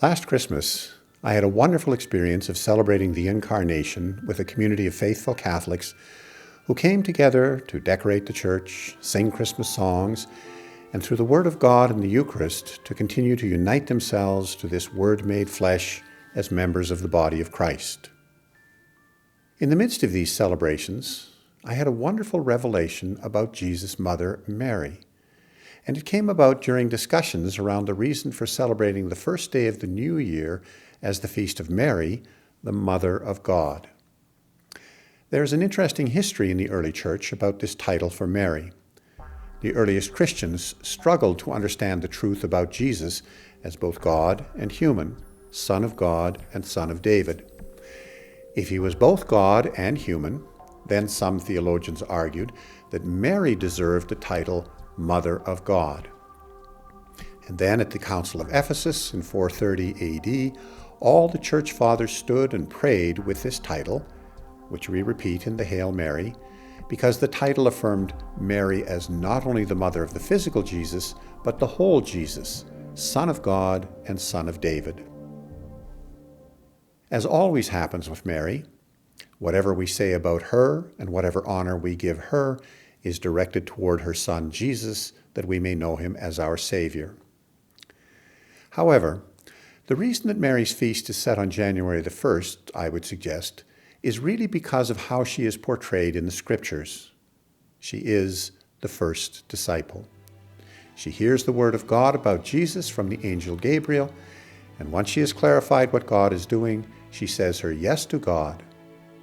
Last Christmas, I had a wonderful experience of celebrating the Incarnation with a community of faithful Catholics who came together to decorate the church, sing Christmas songs, and through the Word of God and the Eucharist to continue to unite themselves to this Word made flesh as members of the body of Christ. In the midst of these celebrations, I had a wonderful revelation about Jesus' mother, Mary. And it came about during discussions around the reason for celebrating the first day of the new year as the Feast of Mary, the Mother of God. There is an interesting history in the early church about this title for Mary. The earliest Christians struggled to understand the truth about Jesus as both God and human, Son of God and Son of David. If he was both God and human, then some theologians argued that Mary deserved the title Mother of God. And then at the Council of Ephesus in 430 AD, all the church fathers stood and prayed with this title, which we repeat in the Hail Mary, because the title affirmed Mary as not only the mother of the physical Jesus, but the whole Jesus, Son of God and Son of David. As always happens with Mary, whatever we say about her and whatever honor we give her is directed toward her Son Jesus, that we may know him as our Savior. However, the reason that Mary's feast is set on January the 1st, I would suggest, is really because of how she is portrayed in the Scriptures. She is the first disciple. She hears the word of God about Jesus from the angel Gabriel, and once she has clarified what God is doing, she says her yes to God.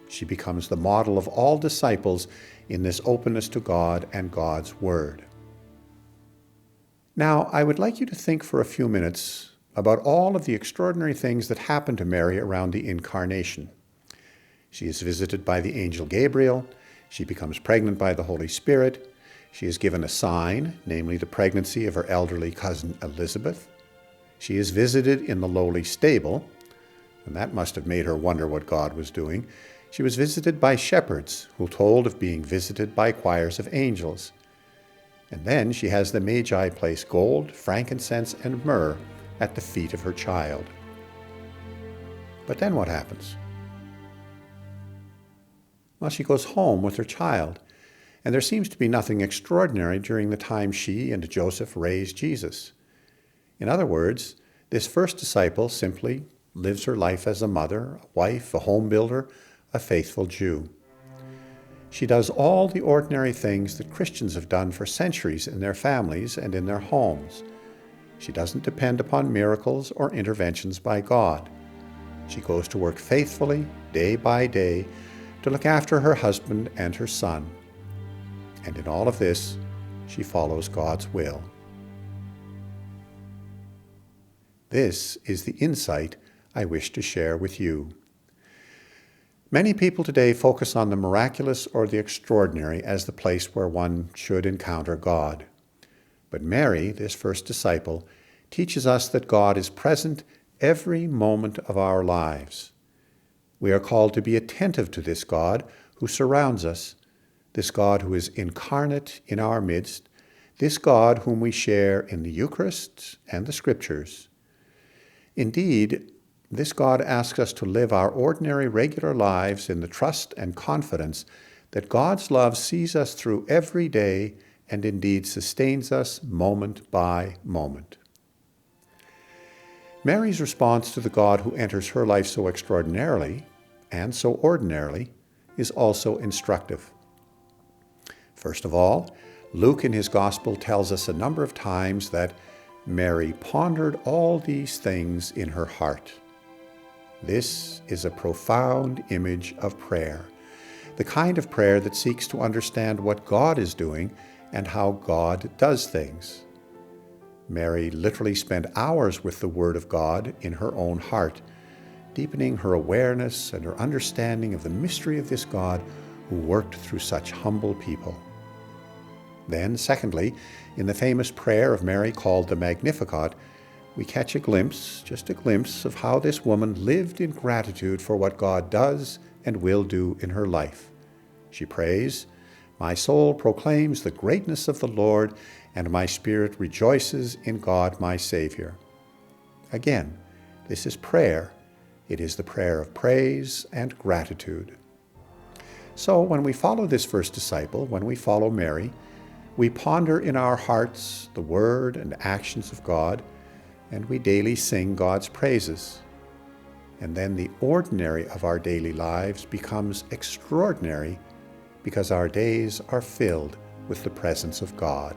She becomes the model of all disciples in this openness to God and God's Word. Now, I would like you to think for a few minutes about all of the extraordinary things that happened to Mary around the Incarnation. She is visited by the angel Gabriel. She becomes pregnant by the Holy Spirit. She is given a sign, namely the pregnancy of her elderly cousin Elizabeth. She is visited in the lowly stable, and that must have made her wonder what God was doing. She was visited by shepherds who told of being visited by choirs of angels. And then she has the Magi place gold, frankincense, and myrrh at the feet of her child. But then what happens? Well, she goes home with her child, and there seems to be nothing extraordinary during the time she and Joseph raised Jesus. In other words, this first disciple simply lives her life as a mother, a wife, a home builder, a faithful Jew. She does all the ordinary things that Christians have done for centuries in their families and in their homes. She doesn't depend upon miracles or interventions by God. She goes to work faithfully, day by day, to look after her husband and her son. And in all of this, she follows God's will. This is the insight I wish to share with you. Many people today focus on the miraculous or the extraordinary as the place where one should encounter God. But Mary, this first disciple, teaches us that God is present every moment of our lives. We are called to be attentive to this God who surrounds us, this God who is incarnate in our midst, this God whom we share in the Eucharist and the Scriptures. Indeed, this God asks us to live our ordinary, regular lives in the trust and confidence that God's love sees us through every day and indeed sustains us moment by moment. Mary's response to the God who enters her life so extraordinarily and so ordinarily is also instructive. First of all, Luke in his Gospel tells us a number of times that Mary pondered all these things in her heart. This is a profound image of prayer, the kind of prayer that seeks to understand what God is doing and how God does things. Mary literally spent hours with the Word of God in her own heart, deepening her awareness and her understanding of the mystery of this God who worked through such humble people. Then, secondly, in the famous prayer of Mary called the Magnificat, we catch a glimpse, just a glimpse, of how this woman lived in gratitude for what God does and will do in her life. She prays, "My soul proclaims the greatness of the Lord, and my spirit rejoices in God my Savior." Again, This is prayer. It is the prayer of praise and gratitude. So when we follow this first disciple, when we follow Mary, we ponder in our hearts the word and actions of God, and we daily sing God's praises. And then the ordinary of our daily lives becomes extraordinary because our days are filled with the presence of God.